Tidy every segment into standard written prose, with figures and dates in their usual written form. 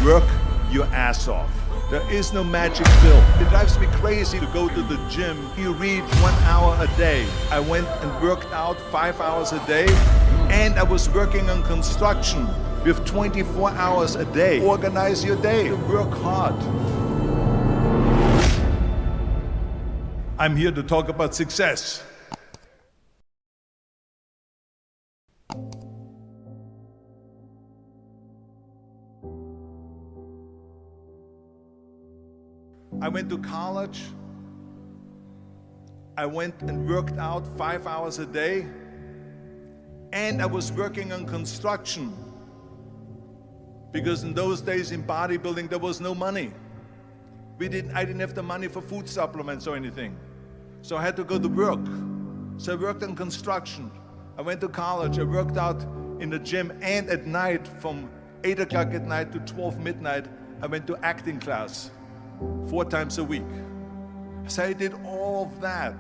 Work your ass off. There is no magic pill. It drives me crazy to go to the gym. You read 1 hour a day. I went and worked out 5 hours a day, and I was working on construction with 24 hours a day. Organize your day. Work hard. I'm here to talk about success. I went to college. I went and worked out 5 hours a day, and I was working on construction because in those days in bodybuilding there was no money. I didn't have the money for food supplements or anything, so I had to go to work. So I worked on construction. I went to college. I worked out in the gym, and at night from 8 o'clock at night to 12 midnight I went to acting class 4 times a week. So I did all of that.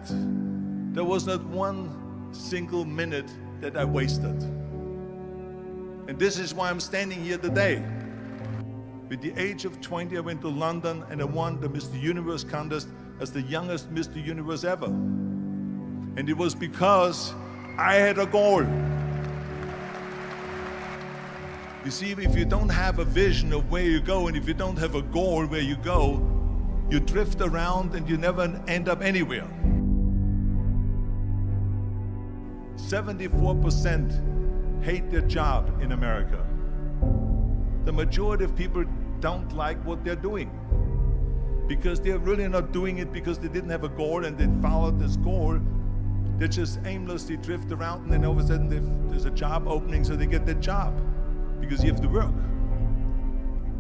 There was not one single minute that I wasted. And this is why I'm standing here today. With the age of 20, I went to London and I won the Mr. Universe contest as the youngest Mr. Universe ever. And it was because I had a goal. You see, if you don't have a vision of where you go, and if you don't have a goal where you go, you drift around and you never end up anywhere. 74% hate their job in America. The majority of people don't like what they're doing because they're really not doing it because they didn't have a goal and they followed this goal. They just aimlessly drift around, and then all of a sudden there's a job opening, so they get that job because you have to work.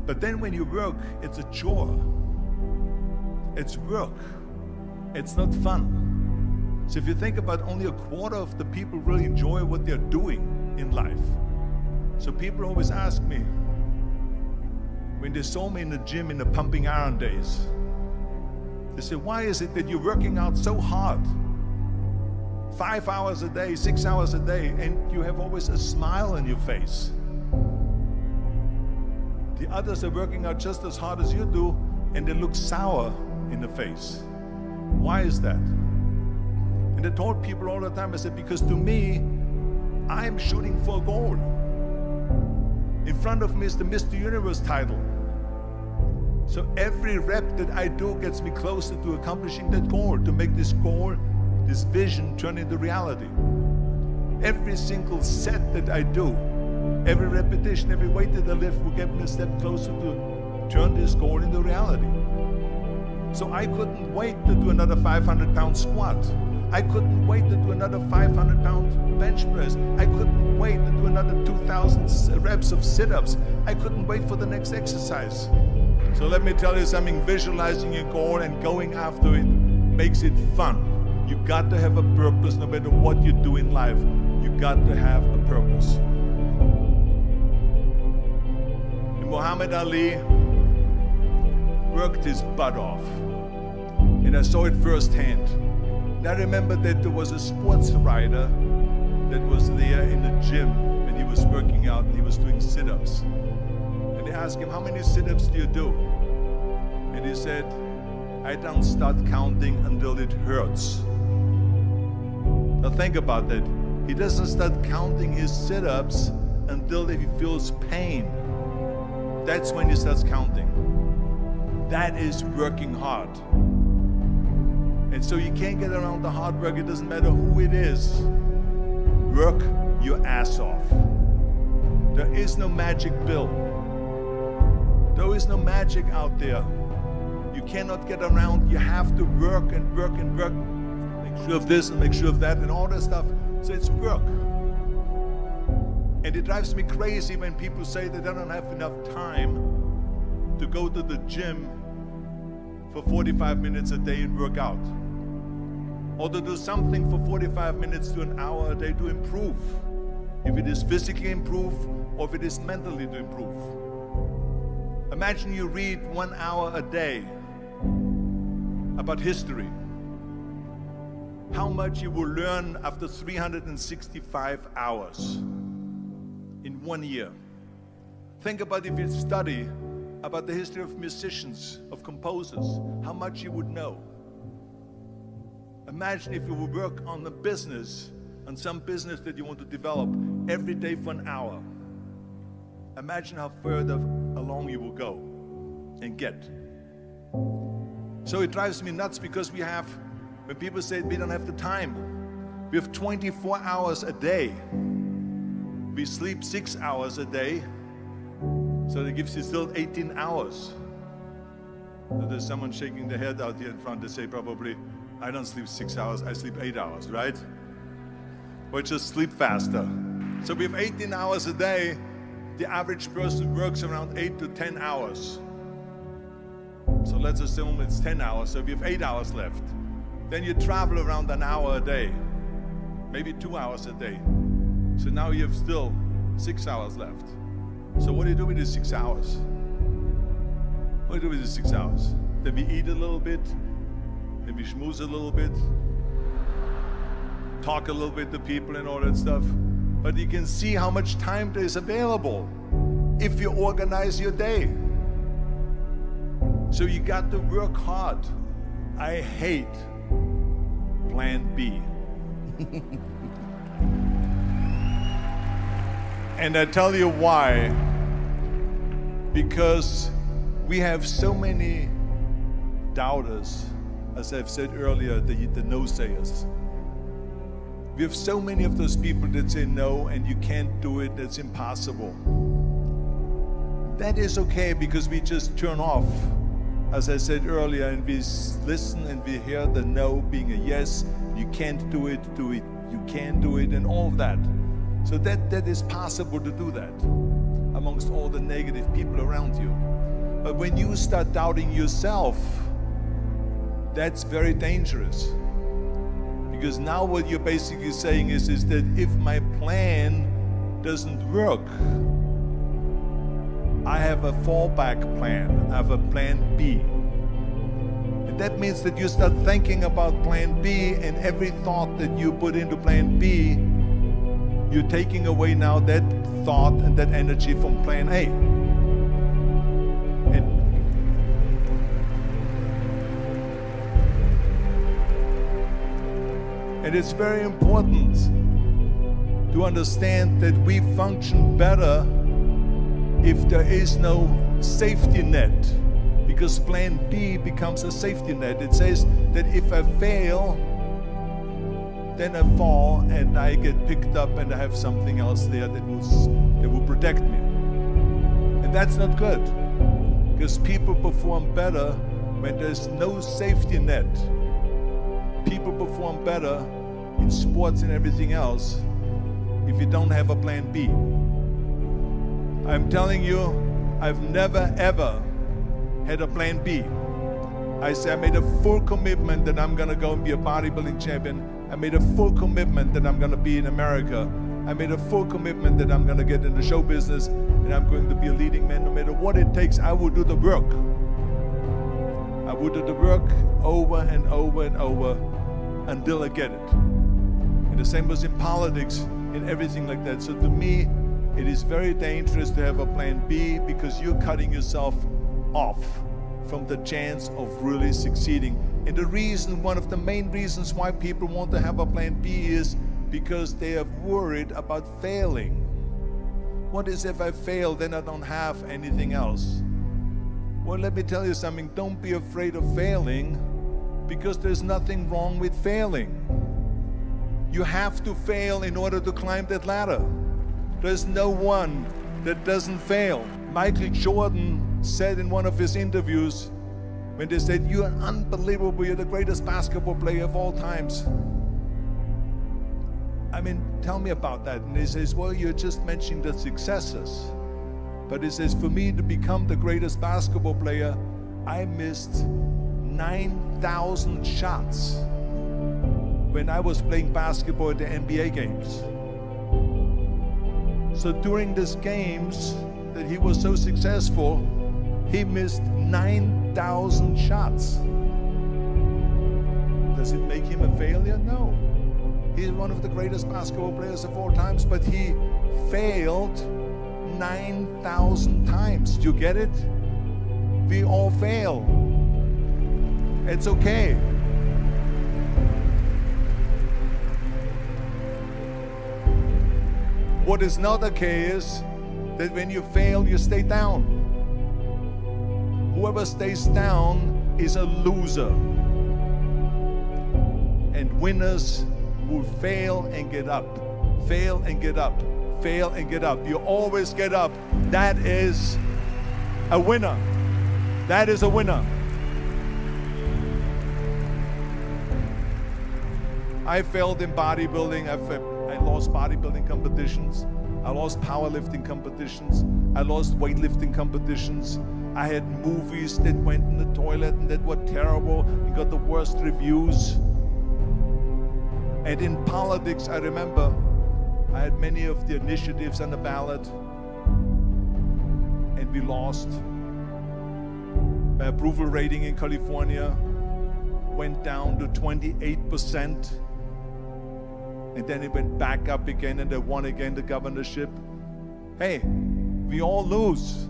But then when you work, it's a chore. It's work. It's not fun. So if you think about, only a quarter of the people really enjoy what they're doing in life. So people always ask me, when they saw me in the gym in the pumping iron days, they say, why is it that you're working out so hard? 5 hours a day, 6 hours a day, and you have always a smile on your face. The others are working out just as hard as you do, and they look sour in the face. Why is that? And I told people all the time, I said, because to me, I'm shooting for a goal. In front of me is the Mr. Universe title. So every rep that I do gets me closer to accomplishing that goal, to make this goal, this vision, turn into reality. Every single set that I do, every repetition, every weight that I lift will get me a step closer to turn this goal into reality. So I couldn't wait to do another 500-pound squat. I couldn't wait to do another 500-pound bench press. I couldn't wait to do another 2,000 reps of sit-ups. I couldn't wait for the next exercise. So let me tell you something, visualizing your goal and going after it makes it fun. You got to have a purpose no matter what you do in life. You got to have a purpose. Muhammad Ali worked his butt off, and I saw it firsthand. And I remember that there was a sports writer that was there in the gym when he was working out and he was doing sit-ups. And they asked him, how many sit-ups do you do? And he said, I don't start counting until it hurts. Now think about that. He doesn't start counting his sit-ups until he feels pain. That's when he starts counting. That is working hard. And so you can't get around the hard work. It doesn't matter who it is. Work your ass off. There is no magic pill. There is no magic out there. You cannot get around. You have to work and work and work. Make sure of this and make sure of that and all that stuff. So it's work. And it drives me crazy when people say that they don't have enough time to go to the gym for 45 minutes a day and work out. Or to do something for 45 minutes to an hour a day to improve. If it is physically improve or if it is mentally to improve. Imagine you read 1 hour a day about history. How much you will learn after 365 hours in 1 year. Think about if you study about the history of musicians, of composers, how much you would know. Imagine if you would work on a business, on some business that you want to develop every day for an hour. Imagine how further along you will go and get. So it drives me nuts because when people say we don't have the time, we have 24 hours a day. We sleep 6 hours a day, so that gives you still 18 hours. So there's someone shaking their head out here in front. They say probably, I don't sleep 6 hours, I sleep 8 hours, right? Or just sleep faster. So we have 18 hours a day. The average person works around 8 to 10 hours. So let's assume it's 10 hours, so we have 8 hours left. Then you travel around an hour a day, maybe 2 hours a day. So now you have still 6 hours left. So what do you do with these 6 hours? What do you do with these 6 hours? Then we eat a little bit, then we schmooze a little bit, talk a little bit to people and all that stuff. But you can see how much time there is available if you organize your day. So you got to work hard. I hate plan B. And I tell you why. Because we have so many doubters, as I've said earlier, the no-sayers. We have so many of those people that say no, and you can't do it, that's impossible. That is okay, because we just turn off, as I said earlier, and we listen and we hear the no being a yes. You can't do it, you can do it, and all of that. So that is possible to do that amongst all the negative people around you. But when you start doubting yourself, that's very dangerous. Because now what you're basically saying is that if my plan doesn't work, I have a fallback plan, I have a plan B. And that means that you start thinking about plan B, and every thought that you put into plan B, you're taking away now that thought and that energy from plan A. And it's very important to understand that we function better if there is no safety net, because plan B becomes a safety net. It says that if I fail, then I fall and I get picked up and I have something else there that will protect me. And that's not good, because people perform better when there's no safety net. People perform better in sports and everything else if you don't have a plan B. I'm telling you, I've never ever had a plan B. I made a full commitment that I'm gonna go and be a bodybuilding champion. I made a full commitment that I'm gonna be in America. I made a full commitment that I'm gonna get in the show business and I'm going to be a leading man. No matter what it takes, I will do the work. I will do the work over and over and over until I get it. And the same was in politics, in everything like that. So to me, it is very dangerous to have a plan B, because you're cutting yourself off from the chance of really succeeding. And the reason, one of the main reasons why people want to have a plan B is because they are worried about failing. What is if I fail, then I don't have anything else? Well, let me tell you something. Don't be afraid of failing, because there's nothing wrong with failing. You have to fail in order to climb that ladder. There's no one that doesn't fail. Michael Jordan said in one of his interviews, when they said, "You're unbelievable, you're the greatest basketball player of all times." I mean, tell me about that. And he says, well, you're just mentioning the successes. But he says, for me to become the greatest basketball player, I missed 9,000 shots when I was playing basketball at the NBA games. So during these games that he was so successful, he missed 9,000 shots. Does it make him a failure? No. He's one of the greatest basketball players of all times, but he failed 9,000 times. Do you get it? We all fail. It's okay. What is not okay is that when you fail, you stay down. Whoever stays down is a loser. And winners will fail and get up, fail and get up, fail and get up. You always get up. That is a winner. That is a winner. I failed in bodybuilding. I lost bodybuilding competitions. I lost powerlifting competitions. I lost weightlifting competitions. I had movies that went in the toilet and that were terrible and got the worst reviews. And in politics, I remember I had many of the initiatives on the ballot, and we lost. My approval rating in California went down to 28%, and then it went back up again, and I won again the governorship. Hey, we all lose.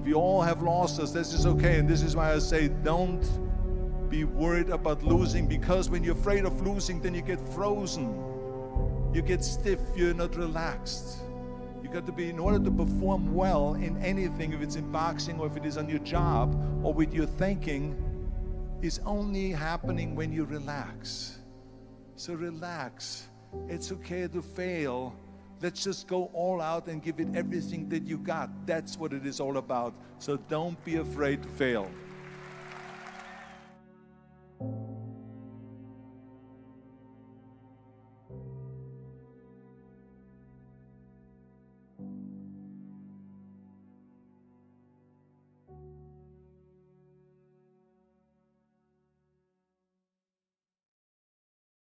We all have losses. This is okay, and this is why I say don't be worried about losing, because when you're afraid of losing, then you get frozen. You get stiff, you're not relaxed. You got to be, in order to perform well in anything, if it's in boxing or if it is on your job or with your thinking, is only happening when you relax. So relax. It's okay to fail. Let's just go all out and give it everything that you got. That's what it is all about. So don't be afraid to fail.